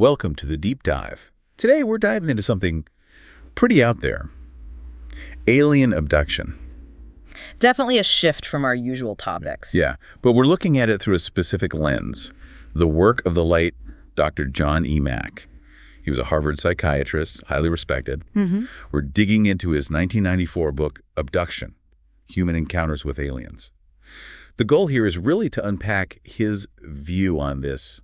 welcome to the Deep Dive. Today we're diving into something pretty out there. Alien abduction. Definitely a shift from our usual topics. Yeah, but we're looking at it through a specific lens. The work of the late Dr. John E. Mack. He was a Harvard psychiatrist, highly respected. We're digging into his 1994 book, Abduction, Human Encounters with Aliens. The goal here is really to unpack his view on this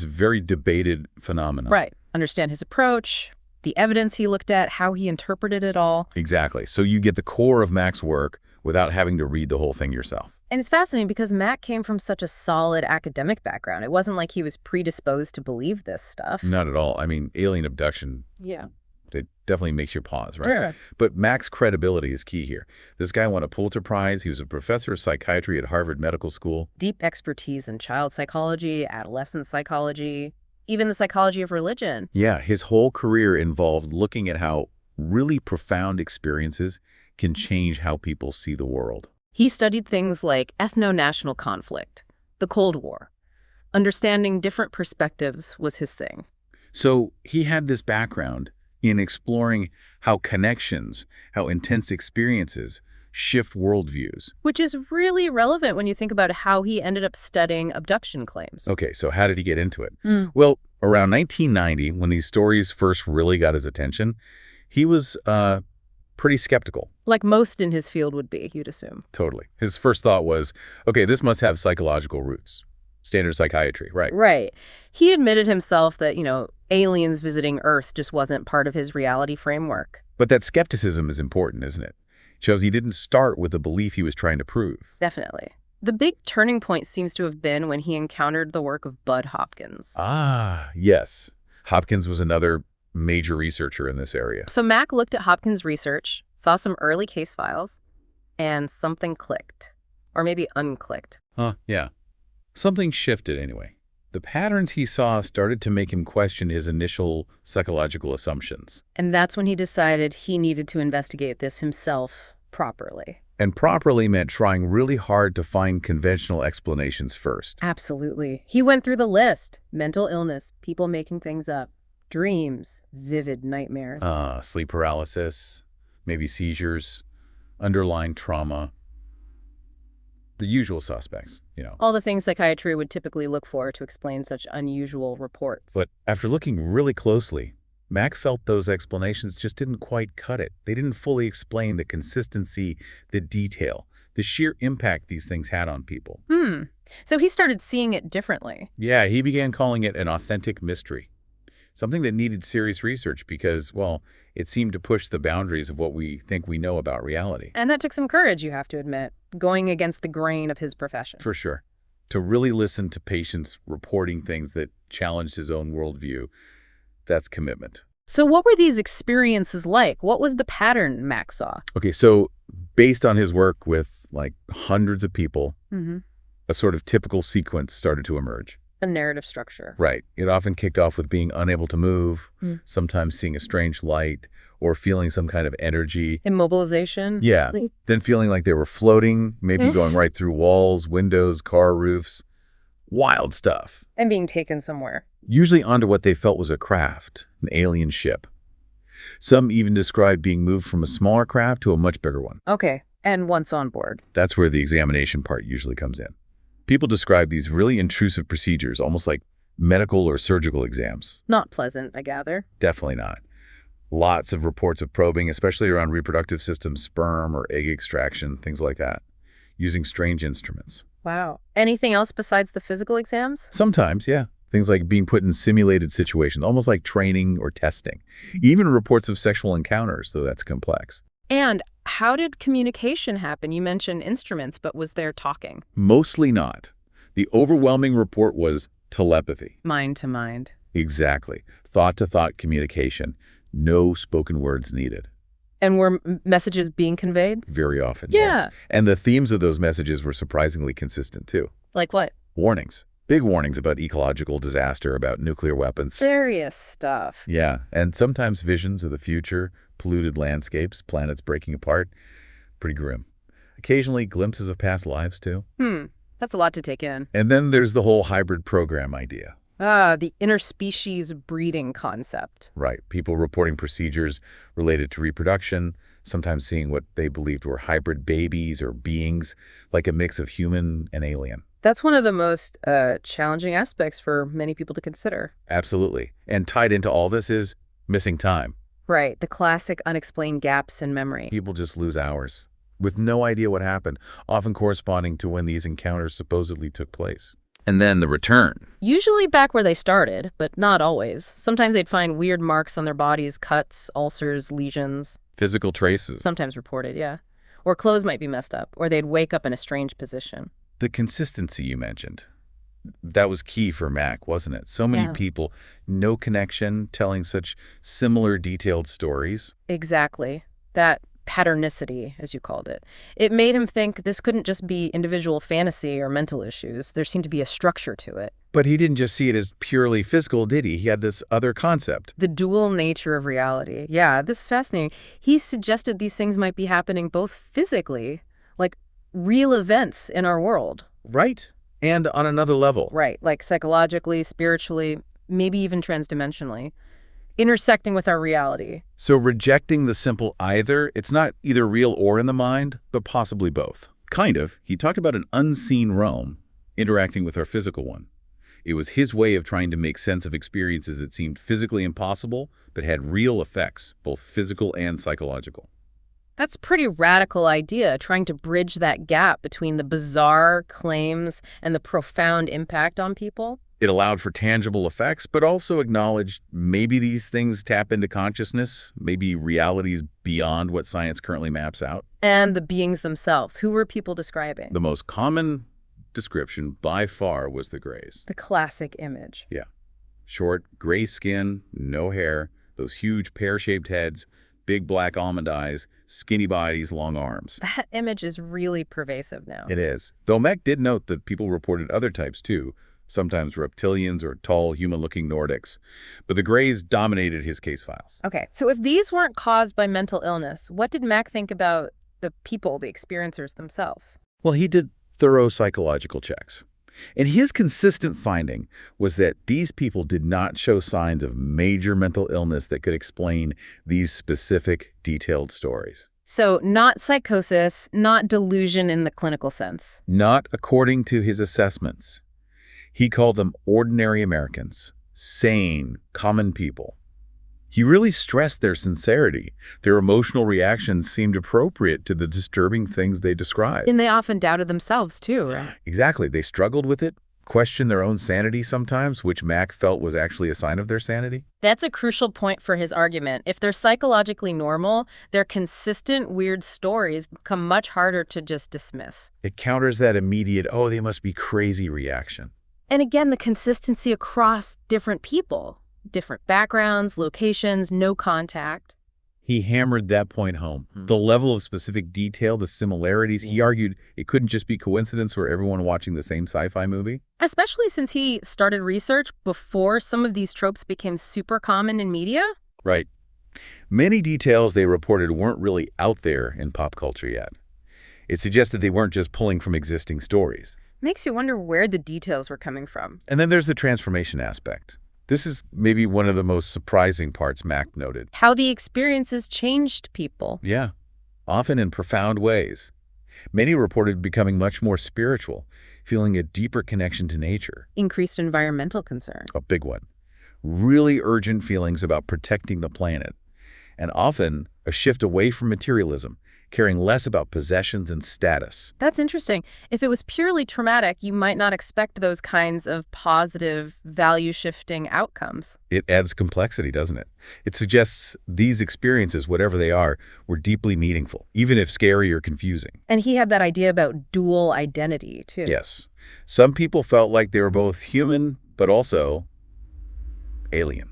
very debated phenomenon. Right. Understand his approach, the evidence he looked at, how he interpreted it all. Exactly. So you get the core of Mack's work without having to read the whole thing yourself. And it's fascinating because Mack came from such a solid academic background. It wasn't like he was predisposed to believe this stuff. Not at all. I mean, alien abduction, it definitely makes you pause, right? Yeah. But Mack's credibility is key here. This guy won a Pulitzer Prize. He was a professor of psychiatry at Harvard Medical School. Deep expertise in child psychology, adolescent psychology, even the psychology of religion. Yeah, his whole career involved looking at how really profound experiences can change how people see the world. He studied things like ethno-national conflict, the Cold War. Understanding different perspectives was his thing. So he had this background in exploring how connections, how intense experiences shift worldviews. Which is really relevant when you think about how he ended up studying abduction claims. Okay, so how did he get into it? Well, around 1990, when these stories first really got his attention, he was pretty skeptical. Like most in his field would be, you'd assume. Totally. His first thought was, okay, this must have psychological roots. Standard psychiatry, right? Right. He admitted himself that, aliens visiting Earth just wasn't part of his reality framework. But that skepticism is important, isn't it? It shows he didn't start with a belief he was trying to prove. Definitely. The big turning point seems to have been when he encountered the work of Bud Hopkins. Ah, yes. Hopkins was another major researcher in this area. So Mack looked at Hopkins' research, saw some early case files, and something clicked. Or maybe unclicked. Yeah. Something shifted anyway. The patterns he saw started to make him question his initial psychological assumptions. And that's when he decided he needed to investigate this himself properly. And properly meant trying really hard to find conventional explanations first. Absolutely. He went through the list. Mental illness, people making things up, dreams, vivid nightmares. Sleep paralysis, maybe seizures, underlying trauma. The usual suspects, All the things psychiatry would typically look for to explain such unusual reports. But after looking really closely, Mack felt those explanations just didn't quite cut it. They didn't fully explain the consistency, the detail, the sheer impact these things had on people. So he started seeing it differently. Yeah, he began calling it an authentic mystery. Something that needed serious research because, it seemed to push the boundaries of what we think we know about reality. And that took some courage, you have to admit, going against the grain of his profession. For sure. To really listen to patients reporting things that challenged his own worldview, that's commitment. So what were these experiences like? What was the pattern Mack saw? Okay, so based on his work with hundreds of people, a sort of typical sequence started to emerge. A narrative structure. Right. It often kicked off with being unable to move, sometimes seeing a strange light, or feeling some kind of energy. Immobilization. Yeah. Then feeling like they were floating, maybe going right through walls, windows, car roofs. Wild stuff. And being taken somewhere. Usually onto what they felt was a craft, an alien ship. Some even described being moved from a smaller craft to a much bigger one. Okay. And once on board. That's where the examination part usually comes in. People describe these really intrusive procedures, almost like medical or surgical exams. Not pleasant, I gather. Definitely not. Lots of reports of probing, especially around reproductive systems, sperm or egg extraction, things like that, using strange instruments. Wow. Anything else besides the physical exams? Sometimes, yeah. Things like being put in simulated situations, almost like training or testing. Even reports of sexual encounters, though that's complex. And how did communication happen? You mentioned instruments, but was there talking? Mostly not. The overwhelming report was telepathy. Mind to mind. Exactly. Thought-to-thought communication. No spoken words needed. And were messages being conveyed? Very often, Yeah. yes. And the themes of those messages were surprisingly consistent, too. Like what? Warnings. Big warnings about ecological disaster, about nuclear weapons. Serious stuff. Yeah, and sometimes visions of the future, polluted landscapes, planets breaking apart. Pretty grim. Occasionally glimpses of past lives, too. That's a lot to take in. And then there's the whole hybrid program idea. The interspecies breeding concept. Right. People reporting procedures related to reproduction, sometimes seeing what they believed were hybrid babies or beings, like a mix of human and alien. That's one of the most challenging aspects for many people to consider. Absolutely. And tied into all this is missing time. Right, the classic unexplained gaps in memory. People just lose hours with no idea what happened, often corresponding to when these encounters supposedly took place. And then the return. Usually back where they started, but not always. Sometimes they'd find weird marks on their bodies, cuts, ulcers, lesions. Physical traces. Sometimes reported, yeah. Or clothes might be messed up, or they'd wake up in a strange position. The consistency you mentioned, that was key for Mack, wasn't it? So many people, no connection, telling such similar detailed stories. Exactly. That patternicity, as you called it. It made him think this couldn't just be individual fantasy or mental issues. There seemed to be a structure to it. But he didn't just see it as purely physical, did he? He had this other concept. The dual nature of reality. Yeah, this is fascinating. He suggested these things might be happening both physically, like real events in our world. Right. And on another level. Right, like psychologically, spiritually, maybe even transdimensionally, intersecting with our reality. So rejecting the simple either, it's not either real or in the mind, but possibly both. Kind of. He talked about an unseen realm interacting with our physical one. It was his way of trying to make sense of experiences that seemed physically impossible, but had real effects, both physical and psychological. That's a pretty radical idea, trying to bridge that gap between the bizarre claims and the profound impact on people. It allowed for tangible effects, but also acknowledged maybe these things tap into consciousness, maybe realities beyond what science currently maps out. And the beings themselves. Who were people describing? The most common description by far was the Greys. The classic image. Yeah. Short, gray skin, no hair, those huge pear-shaped heads, big black almond eyes, skinny bodies, long arms. That image is really pervasive now. It is. Though Mack did note that people reported other types too, sometimes reptilians or tall, human-looking Nordics. But the Greys dominated his case files. Okay, so if these weren't caused by mental illness, what did Mack think about the people, the experiencers themselves? Well, he did thorough psychological checks. And his consistent finding was that these people did not show signs of major mental illness that could explain these specific, detailed stories. So not psychosis, not delusion in the clinical sense. Not according to his assessments. He called them ordinary Americans, sane, common people. He really stressed their sincerity. Their emotional reactions seemed appropriate to the disturbing things they described. And they often doubted themselves too, right? Exactly. They struggled with it, questioned their own sanity sometimes, which Mack felt was actually a sign of their sanity. That's a crucial point for his argument. If they're psychologically normal, their consistent weird stories become much harder to just dismiss. It counters that immediate, oh, they must be crazy reaction. And again, the consistency across different people. Different backgrounds, locations, no contact. He hammered that point home. The level of specific detail, the similarities, he argued it couldn't just be coincidence for everyone watching the same sci-fi movie. Especially since he started research before some of these tropes became super common in media. Right. Many details they reported weren't really out there in pop culture yet. It suggested they weren't just pulling from existing stories. Makes you wonder where the details were coming from. And then there's the transformation aspect. This is maybe one of the most surprising parts Mack noted. How the experiences changed people. Yeah, often in profound ways. Many reported becoming much more spiritual, feeling a deeper connection to nature. Increased environmental concern. A big one. Really urgent feelings about protecting the planet. And often a shift away from materialism, caring less about possessions and status. That's interesting. If it was purely traumatic, you might not expect those kinds of positive, value-shifting outcomes. It adds complexity, doesn't it? It suggests these experiences, whatever they are, were deeply meaningful, even if scary or confusing. And he had that idea about dual identity, too. Yes. Some people felt like they were both human, but also alien,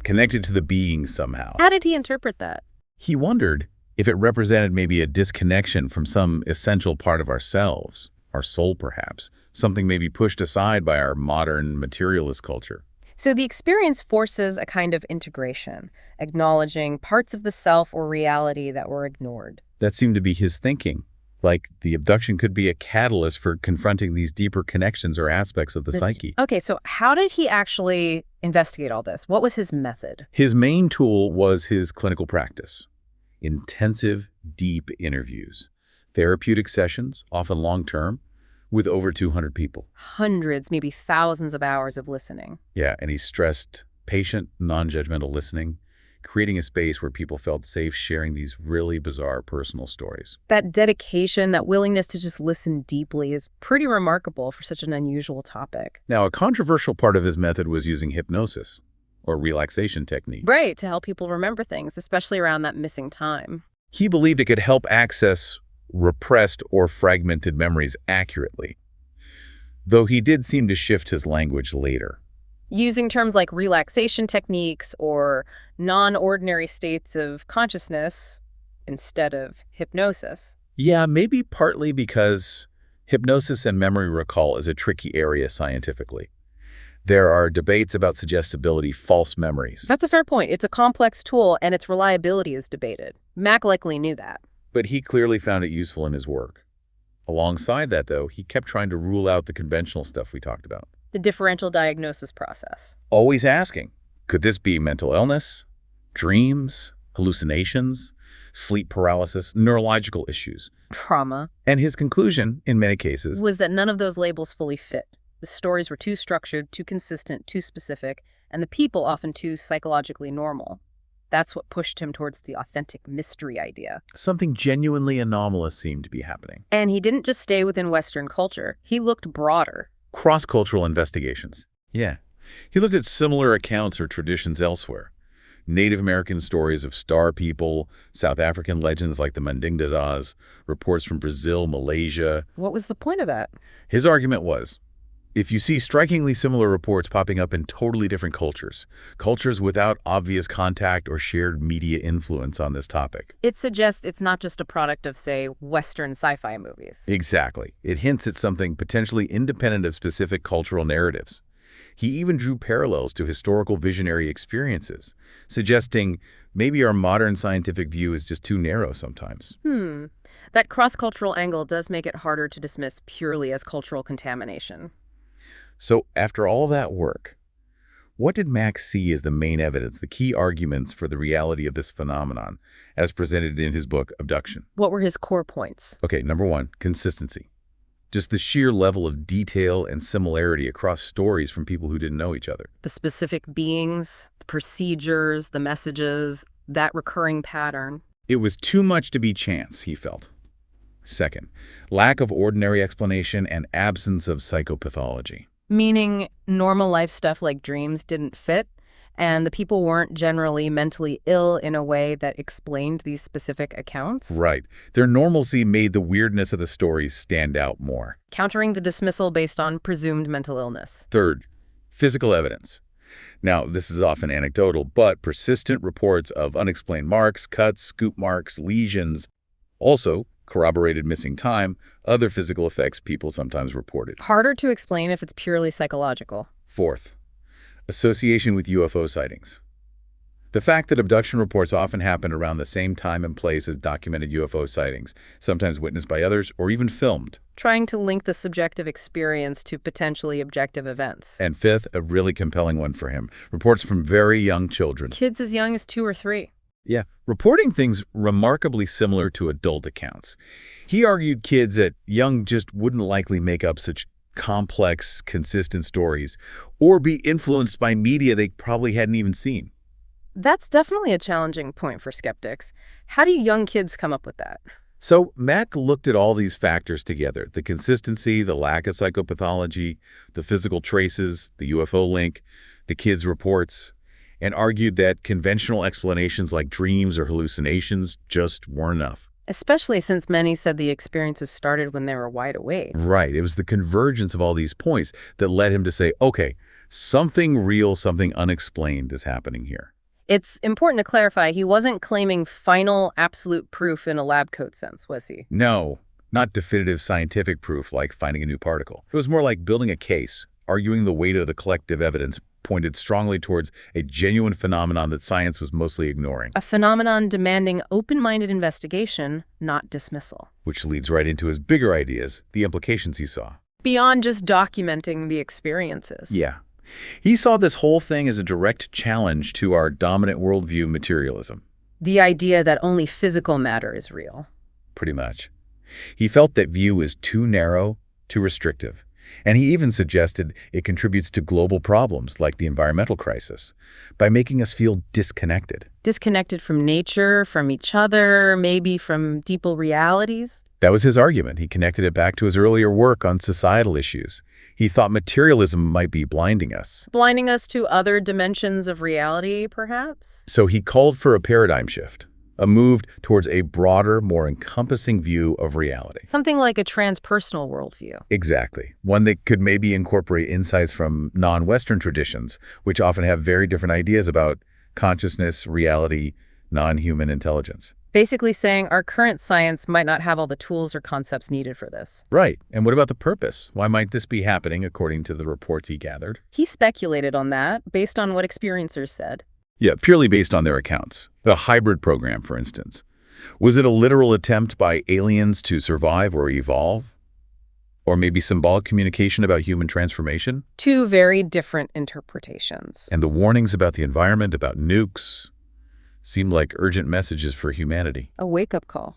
connected to the being somehow. How did he interpret that? He wondered if it represented maybe a disconnection from some essential part of ourselves, our soul perhaps, something maybe pushed aside by our modern materialist culture. So the experience forces a kind of integration, acknowledging parts of the self or reality that were ignored. That seemed to be his thinking. Like the abduction could be a catalyst for confronting these deeper connections or aspects of the psyche. Okay, so how did he actually investigate all this? What was his method? His main tool was his clinical practice. Intensive, deep interviews. Therapeutic sessions, often long-term, with over 200 people. Hundreds, maybe thousands of hours of listening. Yeah, and he stressed patient, non-judgmental listening, creating a space where people felt safe sharing these really bizarre personal stories. That dedication, that willingness to just listen deeply is pretty remarkable for such an unusual topic. Now, a controversial part of his method was using hypnosis, or relaxation techniques. Right, to help people remember things, especially around that missing time. He believed it could help access repressed or fragmented memories accurately, though he did seem to shift his language later. Using terms like relaxation techniques or non-ordinary states of consciousness instead of hypnosis. Yeah, maybe partly because hypnosis and memory recall is a tricky area scientifically. There are debates about suggestibility, false memories. That's a fair point. It's a complex tool, and its reliability is debated. Mack likely knew that. But he clearly found it useful in his work. Alongside that, though, he kept trying to rule out the conventional stuff we talked about. The differential diagnosis process. Always asking, could this be mental illness, dreams, hallucinations, sleep paralysis, neurological issues? Trauma. And his conclusion, in many cases, was that none of those labels fully fit. The stories were too structured, too consistent, too specific, and the people often too psychologically normal. That's what pushed him towards the authentic mystery idea. something genuinely anomalous seemed to be happening. And he didn't just stay within Western culture. He looked broader. Cross-cultural investigations. Yeah. He looked at similar accounts or traditions elsewhere. Native American stories of star people, South African legends like the Mandingadas, reports from Brazil, Malaysia. What was the point of that? His argument was, if you see strikingly similar reports popping up in totally different cultures, cultures without obvious contact or shared media influence on this topic. It suggests it's not just a product of, say, Western sci-fi movies. Exactly. It hints at something potentially independent of specific cultural narratives. He even drew parallels to historical visionary experiences, suggesting maybe our modern scientific view is just too narrow sometimes. That cross-cultural angle does make it harder to dismiss purely as cultural contamination. So after all that work, what did Mack see as the main evidence, the key arguments for the reality of this phenomenon, as presented in his book, Abduction? What were his core points? Okay, number one, consistency. Just the sheer level of detail and similarity across stories from people who didn't know each other. The specific beings, the procedures, the messages, that recurring pattern. It was too much to be chance, he felt. Second, lack of ordinary explanation and absence of psychopathology. Meaning normal life stuff like dreams didn't fit, and the people weren't generally mentally ill in a way that explained these specific accounts. Right. Their normalcy made the weirdness of the stories stand out more. Countering the dismissal based on presumed mental illness. Third, physical evidence. Now, this is often anecdotal, but persistent reports of unexplained marks, cuts, scoop marks, lesions. Also, corroborated missing time, other physical effects people sometimes reported. Harder to explain if it's purely psychological. Fourth, association with UFO sightings. The fact that abduction reports often happened around the same time and place as documented UFO sightings, sometimes witnessed by others or even filmed. Trying to link the subjective experience to potentially objective events. And fifth, a really compelling one for him, reports from very young children. Kids as young as 2 or 3. Yeah, reporting things remarkably similar to adult accounts. He argued kids at young just wouldn't likely make up such complex, consistent stories or be influenced by media they probably hadn't even seen. That's definitely a challenging point for skeptics. How do young kids come up with that? So Mack looked at all these factors together, the consistency, the lack of psychopathology, the physical traces, the UFO link, the kids' reports, and argued that conventional explanations like dreams or hallucinations just weren't enough. Especially since many said the experiences started when they were wide awake. Right. It was the convergence of all these points that led him to say, okay, something real, something unexplained is happening here. It's important to clarify, he wasn't claiming final, absolute proof in a lab coat sense, was he? No, not definitive scientific proof like finding a new particle. It was more like building a case, arguing the weight of the collective evidence pointed strongly towards a genuine phenomenon that science was mostly ignoring. A phenomenon demanding open-minded investigation, not dismissal. Which leads right into his bigger ideas, the implications he saw. Beyond just documenting the experiences. Yeah. He saw this whole thing as a direct challenge to our dominant worldview, materialism. The idea that only physical matter is real. Pretty much. He felt that view is too narrow, too restrictive. And he even suggested it contributes to global problems like the environmental crisis by making us feel disconnected. Disconnected from nature, from each other, maybe from deeper realities? That was his argument. He connected it back to his earlier work on societal issues. He thought materialism might be blinding us. Blinding us to other dimensions of reality, perhaps? So he called for a paradigm shift, a move towards a broader, more encompassing view of reality. Something like a transpersonal worldview. Exactly. One that could maybe incorporate insights from non-Western traditions, which often have very different ideas about consciousness, reality, non-human intelligence. Basically saying our current science might not have all the tools or concepts needed for this. Right. And what about the purpose? Why might this be happening according to the reports he gathered? He speculated on that based on what experiencers said. Yeah, purely based on their accounts. The hybrid program, for instance. Was it a literal attempt by aliens to survive or evolve? Or maybe symbolic communication about human transformation? Two very different interpretations. And the warnings about the environment, about nukes, seemed like urgent messages for humanity. A wake-up call.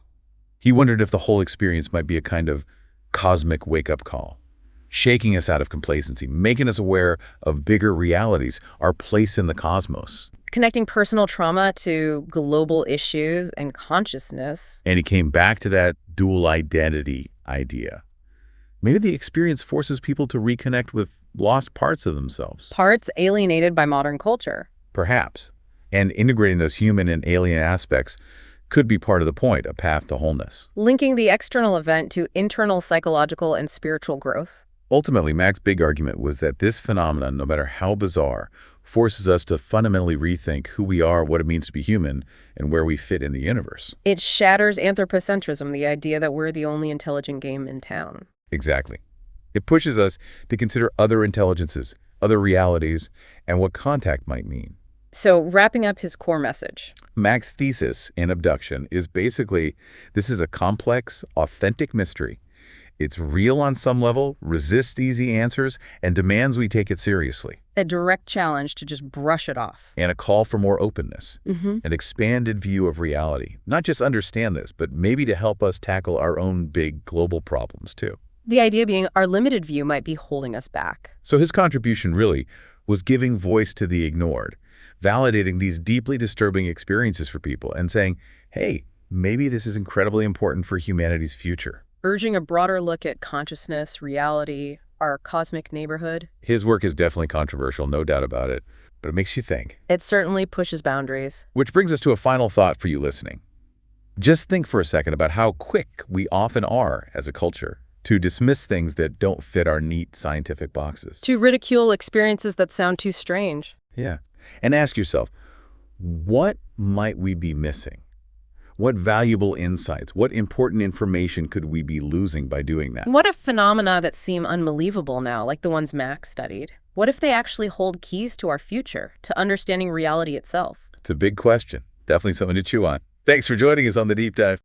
He wondered if the whole experience might be a kind of cosmic wake-up call, shaking us out of complacency, making us aware of bigger realities, our place in the cosmos. Connecting personal trauma to global issues and consciousness. And he came back to that dual identity idea. Maybe the experience forces people to reconnect with lost parts of themselves. Parts alienated by modern culture. Perhaps. And integrating those human and alien aspects could be part of the point, a path to wholeness. Linking the external event to internal psychological and spiritual growth. Ultimately, Mack's big argument was that this phenomenon, no matter how bizarre, forces us to fundamentally rethink who we are, what it means to be human, and where we fit in the universe. It shatters anthropocentrism, the idea that we're the only intelligent game in town. Exactly. It pushes us to consider other intelligences, other realities, and what contact might mean. So, wrapping up his core message. Mack's thesis in Abduction is basically, this is a complex, authentic mystery. It's real on some level, resists easy answers, and demands we take it seriously. A direct challenge to just brush it off. And a call for more openness, an expanded view of reality. Not just understand this, but maybe to help us tackle our own big global problems too. The idea being our limited view might be holding us back. So his contribution really was giving voice to the ignored, validating these deeply disturbing experiences for people and saying, hey, maybe this is incredibly important for humanity's future. Urging a broader look at consciousness, reality, our cosmic neighborhood. His work is definitely controversial, no doubt about it, but it makes you think. It certainly pushes boundaries. Which brings us to a final thought for you listening. Just think for a second about how quick we often are as a culture to dismiss things that don't fit our neat scientific boxes. To ridicule experiences that sound too strange. Yeah. And ask yourself, what might we be missing? What valuable insights, what important information could we be losing by doing that? What if phenomena that seem unbelievable now, like the ones Mack studied, what if they actually hold keys to our future, to understanding reality itself? It's a big question. Definitely something to chew on. Thanks for joining us on The Deep Dive.